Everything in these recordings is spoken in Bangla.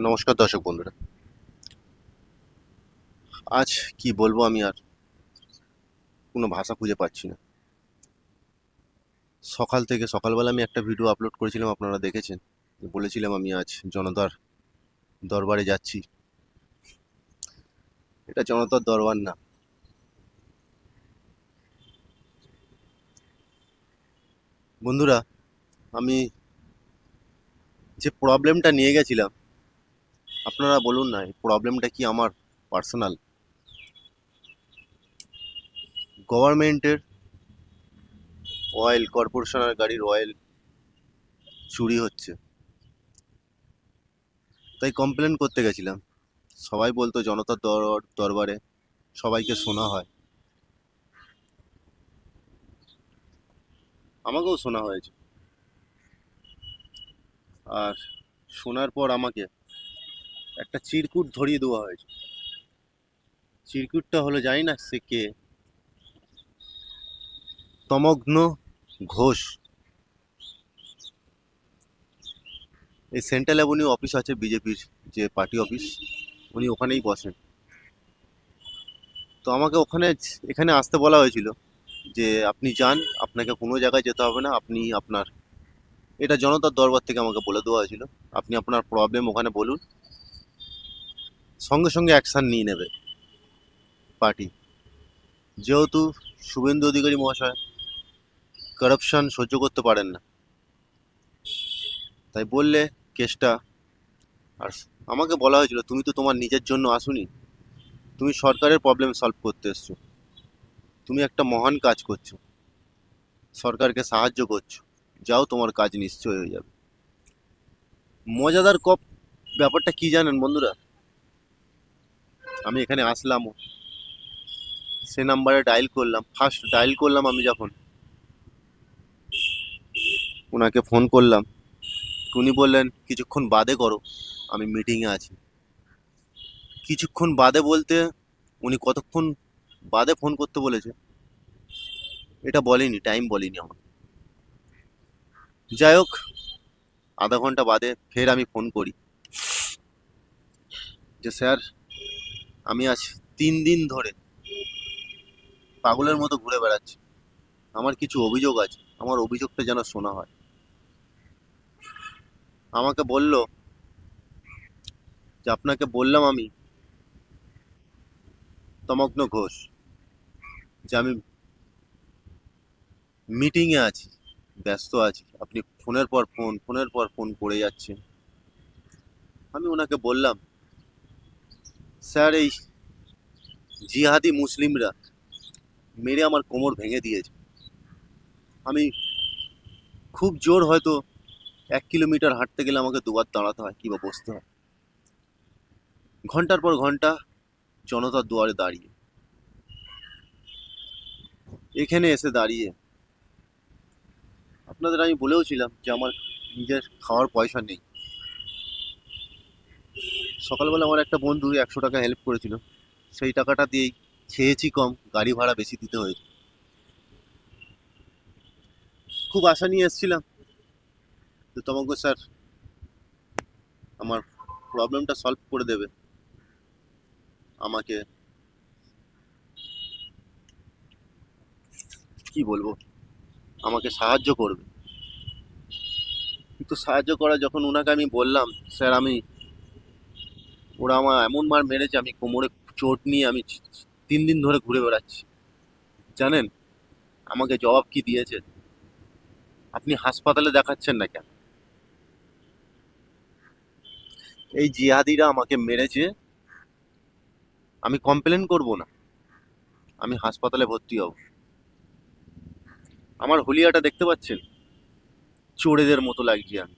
নমস্কার দর্শক বন্ধুরা। আজ কি বলবো, আমি আর কোনো ভাষা খুঁজে পাচ্ছি না। সকালবেলা আমি একটা ভিডিও আপলোড করেছিলাম, আপনারা দেখেছেন। বলেছিলাম আমি আজ জনতার দরবারে যাচ্ছি। এটা জনতার দরবার না বন্ধুরা। আমি যে প্রবলেমটা নিয়ে গেছিলাম, আপনারা বলুন না এই প্রবলেমটা কি আমার পার্সোনাল? গভর্নমেন্টের অয়েল, কর্পোরেশনের গাড়ির অয়েল চুরি হচ্ছে, তাই কমপ্লেন করতে গেছিলাম। সবাই বলতো জনতার দরবারে সবাইকে শোনা হয়, আমাকেও শোনা হয়েছে। আর শোনার পর আমাকে একটা চিরকুট ধরিয়ে দেওয়া হয়েছে। চিরকুটটা হলো, জানি না সে কে, তমগ্ন ঘোষ। এই সেন্ট্রাল অ্যাভিনিউ অফিস আছে বিজেপির, যে পার্টি অফিস, উনি ওখানেই বসেন। তো আমাকে এখানে আসতে বলা হয়েছিল যে আপনি যান, আপনাকে কোনো জায়গায় যেতে হবে না, আপনি আপনার, এটা জনতার দরবার থেকে আমাকে বলে দেওয়া হয়েছিল, আপনি আপনার প্রবলেম ওখানে বলুন, সঙ্গে সঙ্গে অ্যাকশান নিয়ে নেবে পার্টি। যেহেতু শুভেন্দু অধিকারী মহাশয় কারাপশন সহ্য করতে পারেন না, তাই বললে কেসটা। আর আমাকে বলা হয়েছিল তুমি তো তোমার নিজের জন্য আসুনি, তুমি সরকারের প্রবলেম সলভ করতে এসছো, তুমি একটা মহান কাজ করছো, সরকারকে সাহায্য করছো, যাও তোমার কাজ নিশ্চয় হয়ে যাবে। মজাদার ব্যাপারটা কি জানেন বন্ধুরা? আমি এখানে আসলাম, সে নাম্বারে ডায়াল করলাম, ফার্স্ট ডায়াল করলাম আমি যখন, ওনাকে ফোন করলাম, উনি বললেন কিছুক্ষণ বাদে করো, আমি মিটিংয়ে আছি। কিছুক্ষণ বাদে বলতে উনি কতক্ষণ বাদে ফোন করতে বলেছে এটা বলেনি, টাইম বলেনি আমার। যাই হোক, আধা ঘন্টা বাদে ফের আমি ফোন করি যে স্যার, আমি আজ 3 দিন ধরে পাগলের মতো ঘুরে বেড়াচ্ছি, আমার কিছু অভিযোগ আছে, আমার অভিযোগটা যেন শোনা হয়। আমাকে বলল যে আপনাকে বললাম আমি তমগ্ন ঘোষ, যে আমি মিটিংয়ে আছি, ব্যস্ত আছি, আপনি ফোনের পর ফোন করে যাচ্ছেন। আমি ওনাকে বললাম স্যার, এই জিহাদি মুসলিমরা মেরে আমার কোমর ভেঙে দিয়েছে, আমি খুব জোর, হয়তো 1 কিলোমিটার হাঁটতে গেলে আমাকে দুবার দাঁড়াতে হয় কিংবা বসতে হয়, ঘন্টার পর ঘন্টা জনতার দুয়ারে দাঁড়িয়ে, এখানে এসে দাঁড়িয়ে। আপনাদের আমি বলেও ছিলাম যে আমার নিজের খাওয়ার পয়সা নেই। সকালবেলা আমার একটা বন্ধু 100 টাকা হেল্প করেছিল, সেই টাকাটা দিয়েই খেয়েছি কম, গাড়ি ভাড়া বেশি দিতে হয়েছে। খুব আশা নিয়ে এসেছিলাম যে তোমাকে স্যার আমার প্রবলেমটা সলভ করে দেবে, আমাকে কি বলবো, আমাকে সাহায্য করবে। কিন্তু সাহায্য করা যখন ওনাকে আমি বললাম, স্যার আমি, ওরা আমার এমন মার মেরেছে, আমি কোমরে চোট নিয়ে আমি 3 দিন ধরে ঘুরে বেড়াচ্ছি। জানেন আমাকে জবাব কি দিয়েছে? আপনি হাসপাতালে দেখাচ্ছেন না কেন? এই জিহাদিরা আমাকে মেরেছে, আমি কমপ্লেন করব না, আমি হাসপাতালে ভর্তি হব। আমার হুলিয়াটা দেখতে পাচ্ছেন, চোরেদের মতো লাগছে আমি।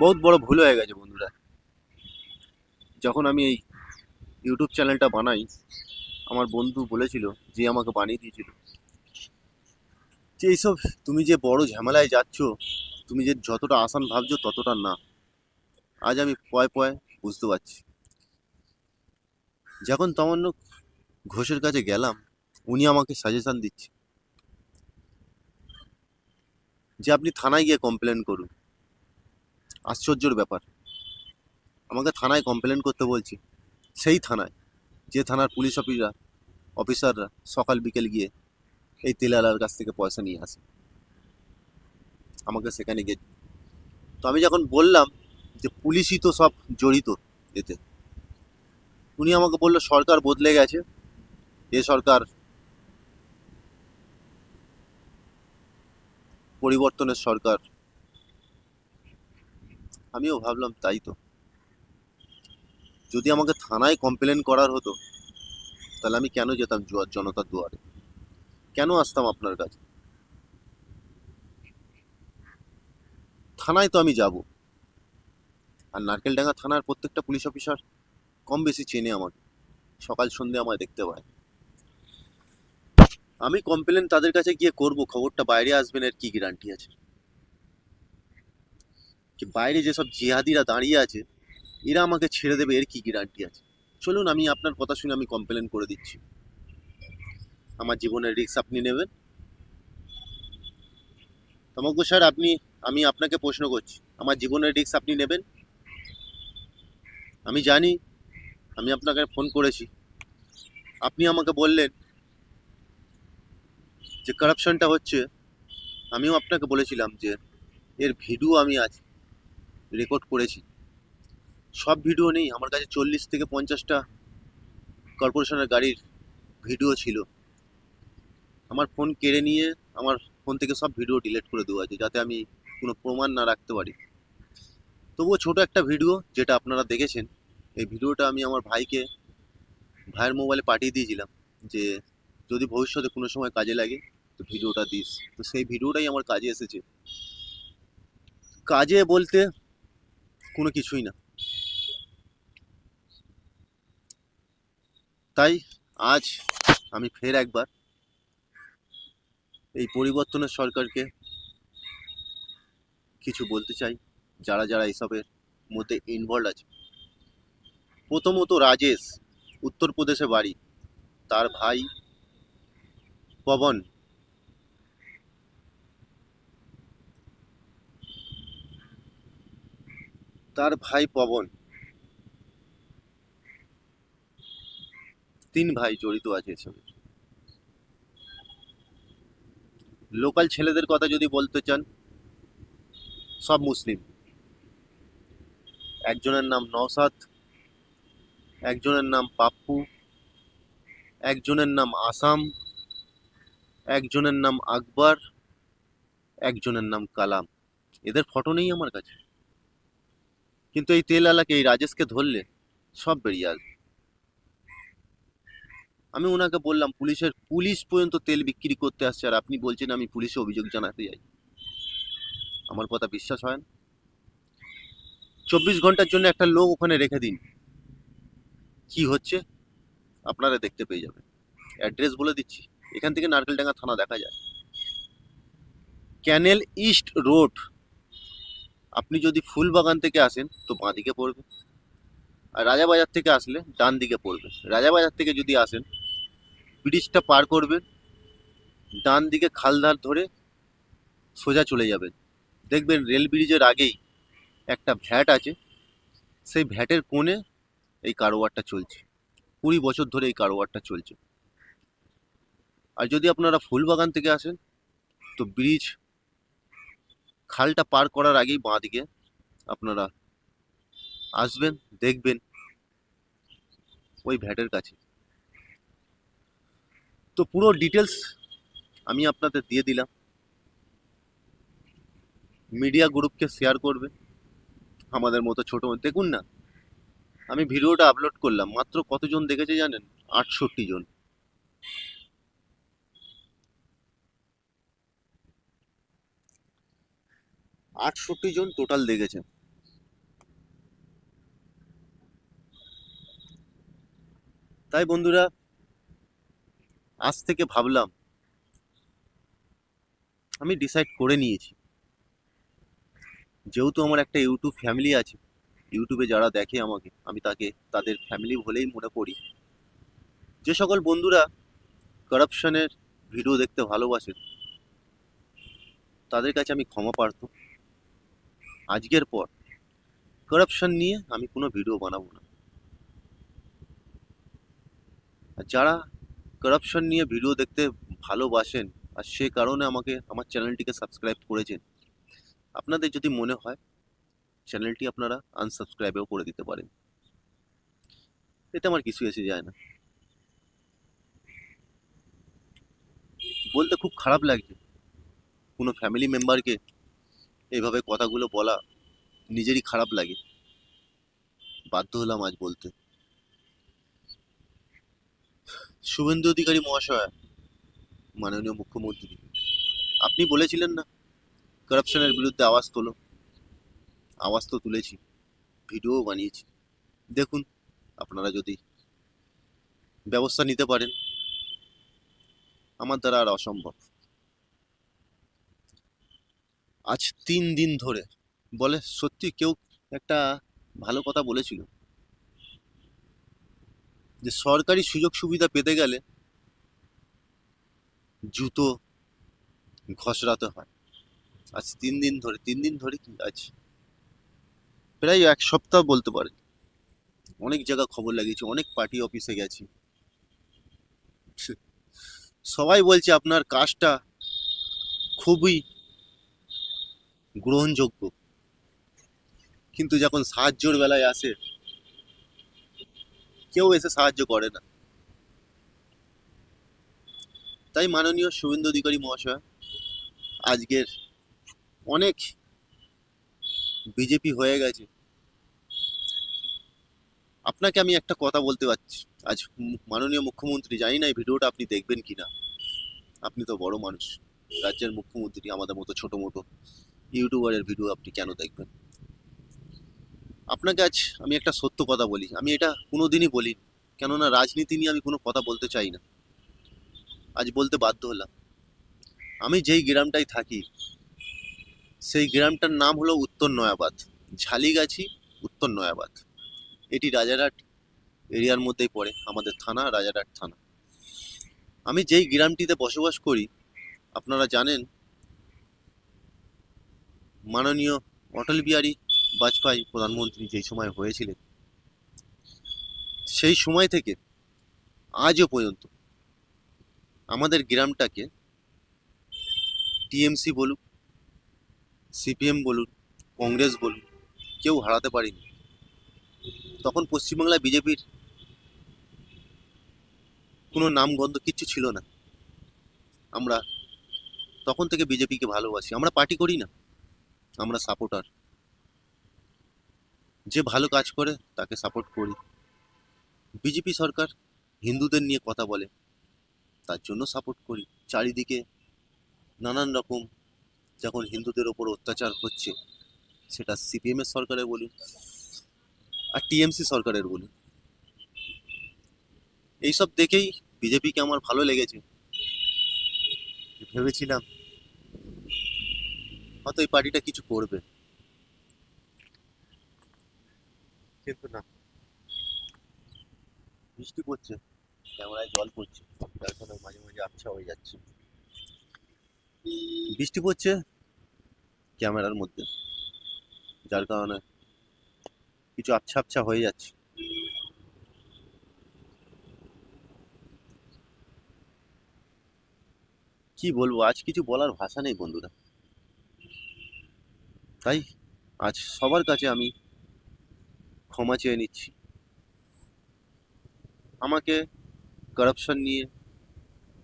বহুত বড় ভুল হয়ে গেছে বন্ধুরা। যখন আমি এই ইউটিউব চ্যানেলটা বানাই, আমার বন্ধু বলেছিল, যে আমাকে বানিয়ে দিয়েছিল, যে এইসব তুমি যে বড় ঝামেলায় যাচ্ছ, তুমি যে যতটা আসান ভাবছো ততটা না। আজ আমি পয় পয় বুঝতে পারছি। যখন তমান্য ঘোষের কাছে গেলাম, উনি আমাকে সাজেশন দিচ্ছে যে আপনি থানায় গিয়ে কমপ্লেন করুন, আশ্চর্যের ব্যাপার, আমাকে থানায় কমপ্লেন করতে বলছি, সেই থানায় যে থানার পুলিশ অফিসাররা সকাল বিকেল গিয়ে এই তেলালার কাছ থেকে পয়সা নিয়ে আসে, আমাকে সেখানে গিয়ে। তো আমি যখন বললাম যে পুলিশই তো সব জড়িত এতে, উনি আমাকে বললো সরকার বদলে গেছে, এ সরকার পরিবর্তনের সরকার। আমিও ভাবলাম তাই তো, যদি আমাকে থানায় কমপ্লেন করার হতো তাহলে আমি কেন যেতাম জনতার দুয়ারে, কেন আসতাম আপনার কাছে? থানায় তো আমি যাব, আর নারকেলডাঙ্গা থানার প্রত্যেকটা পুলিশ অফিসার কম বেশি চেনে আমাকে, সকাল সন্ধে আমায় দেখতে পায়। আমি কমপ্লেন তাদের কাছে গিয়ে করব, খবরটা বাইরে আসবেন এর কি গ্যারান্টি আছে? কি বাইরে যেসব জিহাদিরা দাঁড়িয়ে আছে এরা আমাকে ছেড়ে দেবে এর কি গ্যারান্টি আছে? চলুন, আমি আপনার কথা শুনে আমি কমপ্লেন করে দিচ্ছি। আমার জীবনের রিস্ক আপনি নেবেন? তমগ্য স্যার, আমি আপনাকে প্রশ্ন করছি, আমার জীবনের রিস্ক আপনি নেবেন? আমি জানি, আমি আপনাকে ফোন করেছি, আপনি আমাকে বললেন যে কারাপশনটা হচ্ছে, আমিও আপনাকে বলেছিলাম যে এর ভিডিও আমি আজ রেকর্ড করেছি। সব ভিডিও নেই আমার কাছে, 40 থেকে 50টা কর্পোরেশনের গাড়ির ভিডিও ছিল। আমার ফোন কেড়ে নিয়ে আমার ফোন থেকে সব ভিডিও ডিলিট করে দেওয়া আছে, যাতে আমি কোনো প্রমাণ না রাখতে পারি। তবুও ছোট একটা ভিডিও যেটা আপনারা দেখেছেন, এই ভিডিওটা আমি আমার ভাইয়ের মোবাইলে পাঠিয়ে দিয়েছিলাম যে যদি ভবিষ্যতে কোনো সময় কাজে লাগে তো ভিডিওটা দিস। তো সেই ভিডিওটাই আমার কাজে এসেছে। কাজে বলতে কোনো কিছুই না। তাই আজ আমি ফের একবার এই পরিবর্তনের সরকারকে কিছু বলতে চাই, যারা যারা এসবের মধ্যে ইনভলভ আছে। প্রথমত রাজেশ, উত্তরপ্রদেশে বাড়ি, তার ভাই পবন, তার ভাই পবন, 3 ভাই জড়িত আছে এসবে। লোকাল ছেলেদের কথা যদি বলতে চান, সব মুসলিম। একজনের নাম নওসাদ, একজনের নাম পাপ্পু, একজনের নাম আসাম, একজনের নাম আকবর, একজনের নাম কালাম। এদের ফটো নেই আমার কাছে, কিন্তু এই তেলওয়ালাকে, এই রাজেশকে ধরলে সব বেরিয়ে আসবে। আমি ওনাকে বললাম পুলিশ পর্যন্ত তেল বিক্রি করতে আসছে, আর আপনি বলছেন আমি পুলিশে অভিযোগ জানাতে যাই? আমার কথা বিশ্বাস হয় না। 24 ঘন্টার জন্য একটা লোক ওখানে রেখে দিন, কি হচ্ছে আপনারা দেখতে পেয়ে যাবেন। অ্যাড্রেস বলে দিচ্ছি, এখান থেকে নারকেলডাঙ্গা থানা দেখা যায়। ক্যানেল ইস্ট রোড, আপনি যদি ফুলবাগান থেকে আসেন তো বাঁ দিকে পড়বে, আর রাজাবাজার থেকে আসলে ডান দিকে পড়বে। রাজাবাজার থেকে যদি আসেন, ব্রিজটা পার করবেন, ডান দিকে খালধার ধরে সোজা চলে যাবেন, দেখবেন রেল ব্রিজের আগেই একটা ভ্যাট আছে, সেই ভ্যাটের কোণে এই কারওয়ারটা চলছে। 20 বছর ধরে এই কারওয়ারটা চলছে। আর যদি আপনারা ফুলবাগান থেকে আসেন তো খালটা পার করার আগেই বাঁ দিকে আপনারা আসবেন, দেখবেন ওই ভ্যাটের কাছে। তো পুরো ডিটেলস আমি আপনাদের দিয়ে দিলাম, মিডিয়া গ্রুপকে শেয়ার করবে আমাদের মতো ছোট। দেখুন না, আমি ভিডিওটা আপলোড করলাম, মাত্র কতজন দেখেছে জানেন? 68 জন। 68 জন টোটাল দেখেছে। তাই বন্ধুরা, আজ থেকে ভাবলাম, আমি ডিসাইড করে নিয়েছি, যেহেতু আমার একটা ইউটিউব ফ্যামিলি আছে, ইউটিউবে যারা দেখে আমাকে, আমি তাদের ফ্যামিলি বলেই মনে করি। যে সকল বন্ধুরা কারাপশনের ভিডিও দেখতে ভালোবাসে তাদের কাছে আমি ক্ষমা প্রার্থী। আজকের পর করাপশন নিয়ে আমি কোনো ভিডিও বানাবো না। আর যারা করাপশন নিয়ে ভিডিও দেখতে ভালোবাসেন আর সে কারণে আমাকে আমার চ্যানেলটিকে সাবস্ক্রাইব করেছেন, আপনাদের যদি মনে হয় চ্যানেলটি আপনারা আনসাবস্ক্রাইবও করে দিতে পারেন, এতে আমার কিছু এসে যায় না। বলতে খুব খারাপ লাগছে কোনো ফ্যামিলি মেম্বারকে এইভাবে কথাগুলো বলা, নিজেরই খারাপ লাগে, বাধ্য হলাম আজ বলতে। শুভেন্দু অধিকারী মহাশয়, মাননীয় মুখ্যমন্ত্রী, আপনি বলেছিলেন না করাপশনের বিরুদ্ধে আওয়াজ তোলো, আওয়াজ তো তুলেছি, ভিডিও বানিয়েছি। দেখুন আপনারা যদি ব্যবস্থা নিতে পারেন, আমার দ্বারা আর অসম্ভব। আজ 3 দিন ধরে বলে, সত্যি কেউ একটা ভালো কথা বলেছিল যে সরকারি সুযোগ সুবিধা পেতে গেলে জুতো ঘষড়াতে হয়। আজ 3 দিন ধরে, 3 দিন ধরে কি, আজ প্রায় 1 সপ্তাহ বলতে পারে, অনেক জায়গা খবর লাগিয়েছি, অনেক পার্টি অফিসে গেছি, সবাই বলছে আপনার কাজটা খুবই গ্রহণযোগ্য, কিন্তু যখন সাহায্যের বেলায় আসে কেউ এসে সাহায্য করে না। তাই মাননীয় শুভেন্দু অধিকারী মহাশয়, আজকের অনেক বিজেপি হয়ে গেছে, আপনাকে আমি একটা কথা বলতে পারছি আজ, মাননীয় মুখ্যমন্ত্রী, জানি না এই ভিডিওটা আপনি দেখবেন কিনা, আপনি তো বড় মানুষ, রাজ্যের মুখ্যমন্ত্রী, আমাদের মতো ছোট মোটো ইউটিউবারের ভিডিও আপনি কেন দেখবেন? আপনাকে আজ আমি একটা সত্য কথা বলি, আমি এটা কোনোদিনই বলি, কেননা রাজনীতি নিয়ে আমি কোনো কথা বলতে চাই না, আজ বলতে বাধ্য হলাম। আমি যেই গ্রামটায় থাকি সেই গ্রামটার নাম হলো উত্তর নয়াবাদ, ঝালিগাছি, উত্তর নয়াবাদ। এটি রাজারহাট এরিয়ার মধ্যেই পড়ে, আমাদের থানা রাজারহাট থানা। আমি যেই গ্রামটিতে বসবাস করি, আপনারা জানেন মাননীয় অটল বিহারী বাজপেয়ী প্রধানমন্ত্রী যেই সময় হয়েছিলেন, সেই সময় থেকে আজও পর্যন্ত আমাদের গ্রামটাকে টিএমসি বলুন, সিপিএম বলুন, কংগ্রেস বলুন, কেউ হারাতে পারেনি। তখন পশ্চিমবাংলায় বিজেপির কোনো নামগন্ধ কিচ্ছু ছিল না। আমরা তখন থেকে বিজেপিকে ভালোবাসি, আমরা পার্টি করি না, আমরা সাপোর্টার, যে ভালো কাজ করে তাকে সাপোর্ট করি। বিজেপি সরকার হিন্দুদের নিয়ে কথা বলে, তার জন্য সাপোর্ট করি। চারিদিকে নানান রকম যখন হিন্দুদের ওপর অত্যাচার হচ্ছে, সেটা সিপিএম এর সরকারে বলুন আর টিএমসি সরকারের বলুন, এইসব দেখেই বিজেপিকে আমার ভালো লেগেছে। ভেবেছিলাম হয়তো এই পার্টিটা কিছু করবে, কিন্তু না। বৃষ্টি পড়ছে, ক্যামেরায় জল পড়ছে, যার ফলে মাঝে মাঝে আবছা হয়ে যাচ্ছে। বৃষ্টি পড়ছে ক্যামেরার মধ্যে, যার কারণে কিছু আবছা আবছা হয়ে যাচ্ছে। কি বলবো, আজ কিছু বলার ভাষা নেই বন্ধুরা। তাই আজ সবার কাছে আমি ক্ষমা চেয়ে নিচ্ছি। আমাকে করাপশন নিয়ে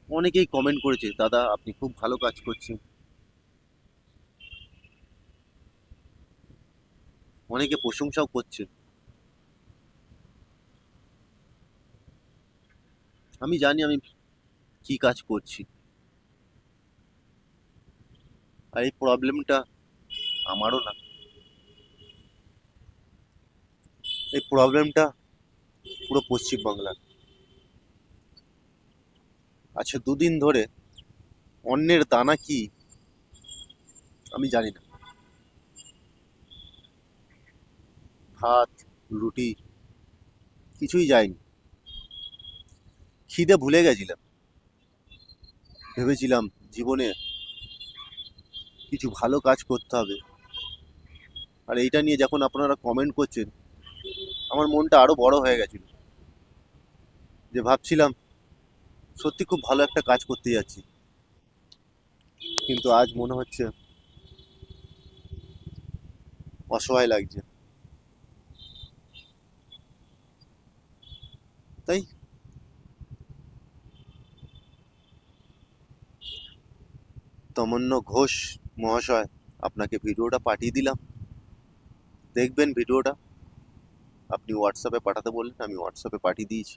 অনেকেই কমেন্ট করেছে, দাদা আপনি খুব ভালো কাজ করছেন, অনেকে প্রশংসাও করছে। আমি জানি আমি কি কাজ করছি, আর এই প্রবলেমটা আমারও না, এই প্রবলেমটা পুরো পশ্চিমবাংলার। আচ্ছা, 2 দিন ধরে অন্যের দানা কি আমি জানি না, ভাত রুটি কিছুই যায়নি, খিদে ভুলে গেছিলাম। ভেবেছিলাম জীবনে কিছু ভালো কাজ করতে হবে, আর এইটা নিয়ে যখন আপনারা কমেন্ট করছেন, আমার মনটা আরো বড় হয়ে গেছিল, যে ভাবছিলাম সত্যি খুব ভালো একটা কাজ করতে যাচ্ছি, কিন্তু আজ মনে হচ্ছে অসহায় লাগছে। তাই তমন্য ঘোষ মহাশয়, আপনাকে ভিডিওটা পাঠিয়ে দিলাম, দেখবেন ভিডিওটা। আপনি হোয়াটসঅ্যাপে পাঠাতে বললেন, আমি হোয়াটসঅ্যাপে পাঠিয়ে দিয়েছি।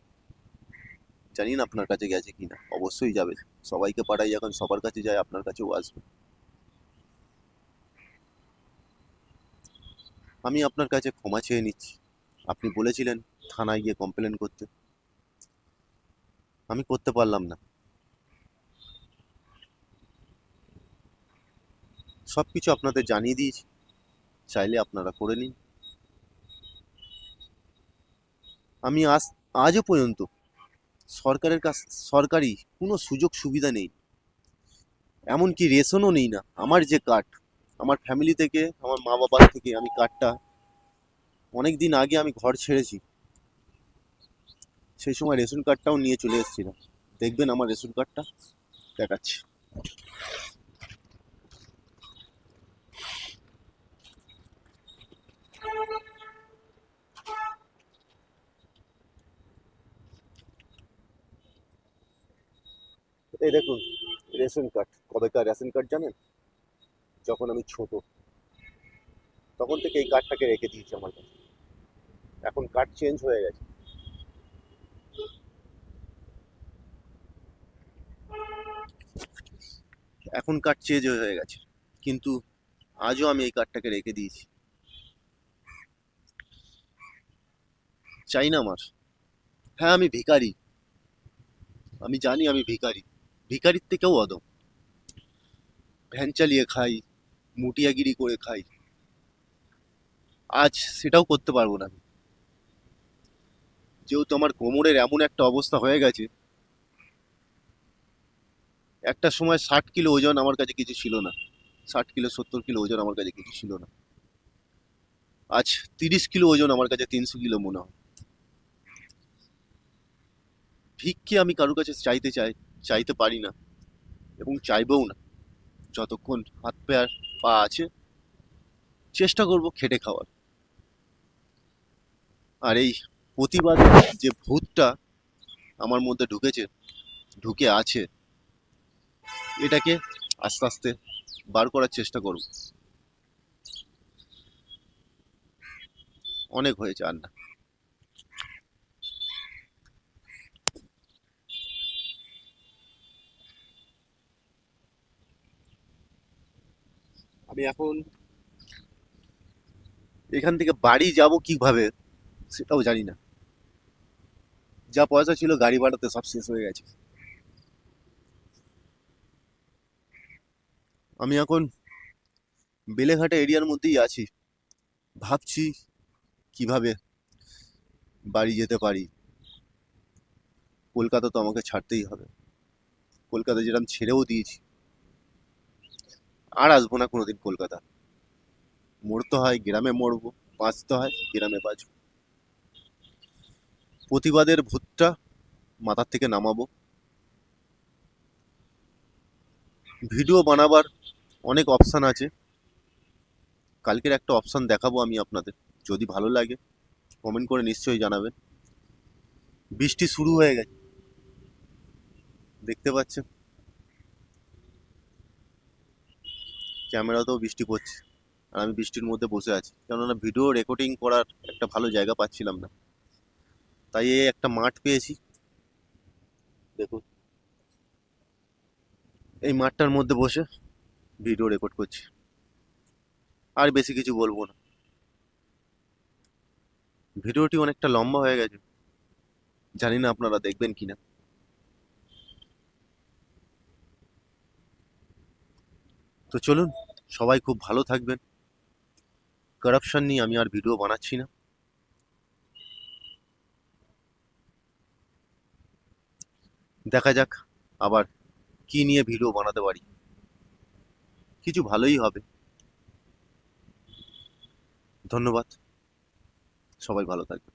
জানি না আপনার কাছে গেছে কিনা, অবশ্যই যাবে। সবাইকে পাঠাই, যখন সবার কাছে যায় আপনার কাছেও আসবে। আমি আপনার কাছে ক্ষমা চেয়ে নিচ্ছি। আপনি বলেছিলেন থানায় গিয়ে কমপ্লেন করতে, আমি করতে পারলাম না। সব কিছু আপনাদের জানিয়ে দিয়েছি, চাইলে আপনারা করে নিন। আমি আজও পর্যন্ত সরকারের কাছ সরকারি কোনো সুযোগ সুবিধা নেই, এমনকি রেশনও নেই না। আমার যে কার্ড, আমার ফ্যামিলি থেকে, আমার মা বাবার থেকে আমি কার্ডটা অনেক দিন আগে আমি ঘর ছেড়েছি, সেই সময় রেশন কার্ডটাও নিয়ে চলে এসেছিলাম। দেখবেন আমার রেশন কার্ডটা, দেখাচ্ছি। এই দেখুন রেশন কার্ড, কবেকার রেশন কার্ড জানেন? যখন আমি ছোট, তখন থেকে এই কার্ডটাকে রেখে দিয়েছি আমার কাছে। এখন কার্ড চেঞ্জ হয়ে গেছে, এখন কার্ড চেঞ্জ হয়ে গেছে, কিন্তু আজও আমি এই কার্ডটাকে রেখে দিয়েছি। চাই না আমার। হ্যাঁ আমি ভিখারি, আমি জানি আমি ভিখারি, ভিখারির থেকেও অদম। ভ্যান চালিয়ে খাই, মুটিয়াগিরি করে খাই, আজ সেটাও করতে পারবো না আমি। যেহেতু আমার কোমরের এমন একটা অবস্থা হয়ে গেছে, একটা সময় 60 কিলো ওজন আমার কাছে কিছু ছিল না, 60 কিলো 70 কিলো ওজন আমার কাছে কিছু ছিল না, আজ 30 কিলো ওজন আমার কাছে 300 কিলো মনে হয়। ভিক্ষে আমি কারোর কাছে চাইতে পারি না, এবং চাইবও না। যতক্ষণ হাত পা আছে, চেষ্টা করব খেটে খাওয়ার। আর এই প্রতিবাদ যে ভূতটা আমার মধ্যে ঢুকে আছে, এটাকে আস্তে আস্তে বার করার চেষ্টা করব। অনেক হয়েছে, আর না। আমি এখন এখান থেকে বাড়ি যাব কিভাবে সেটাও জানি না। যা পয়সা ছিল গাড়ি ভাড়াতে সব শেষ হয়ে গেছে। আমি এখন বেলেঘাটা এরিয়ার মধ্যেই আছি, ভাবছি কিভাবে বাড়ি যেতে পারি। কলকাতা তো আমাকে ছাড়তেই হবে, কলকাতা যেরকম ছেড়েও দিয়েছি, আর আসবো না কোনোদিন কলকাতা। মরতে হয় গ্রামে মরবো, বাঁচতে হয় গ্রামে বাঁচবো। প্রতিবাদের ভূতটা মাথার থেকে নামাবো। ভিডিও বানাবার অনেক অপশান আছে, কালকের একটা অপশান দেখাবো আমি আপনাদের, যদি ভালো লাগে কমেন্ট করে নিশ্চয়ই জানাবেন। বৃষ্টি শুরু হয়ে গেছে, দেখতে পাচ্ছেন ক্যামেরাতেও বৃষ্টি পড়ছে, আর আমি বৃষ্টির মধ্যে বসে আছি, কেননা ভিডিও রেকর্ডিং করার একটা ভালো জায়গা পাচ্ছিলাম না। তাই এই একটা মাঠ পেয়েছি, দেখুন এই মাঠটার মধ্যে বসে ভিডিও রেকর্ড করছি। আর বেশি কিছু বলবো না, ভিডিওটি অনেকটা লম্বা হয়ে গেছে, জানি না আপনারা দেখবেন কিনা। তো চলুন, সবাই খুব ভালো থাকবেন। কারাপশন নিয়ে আমি আর ভিডিও বানাচ্ছি না। দেখা যাক আবার কি নিয়ে ভিডিও বানাতে পারি, কিছু ভালোই হবে। ধন্যবাদ। সবাই ভালো থাকবে।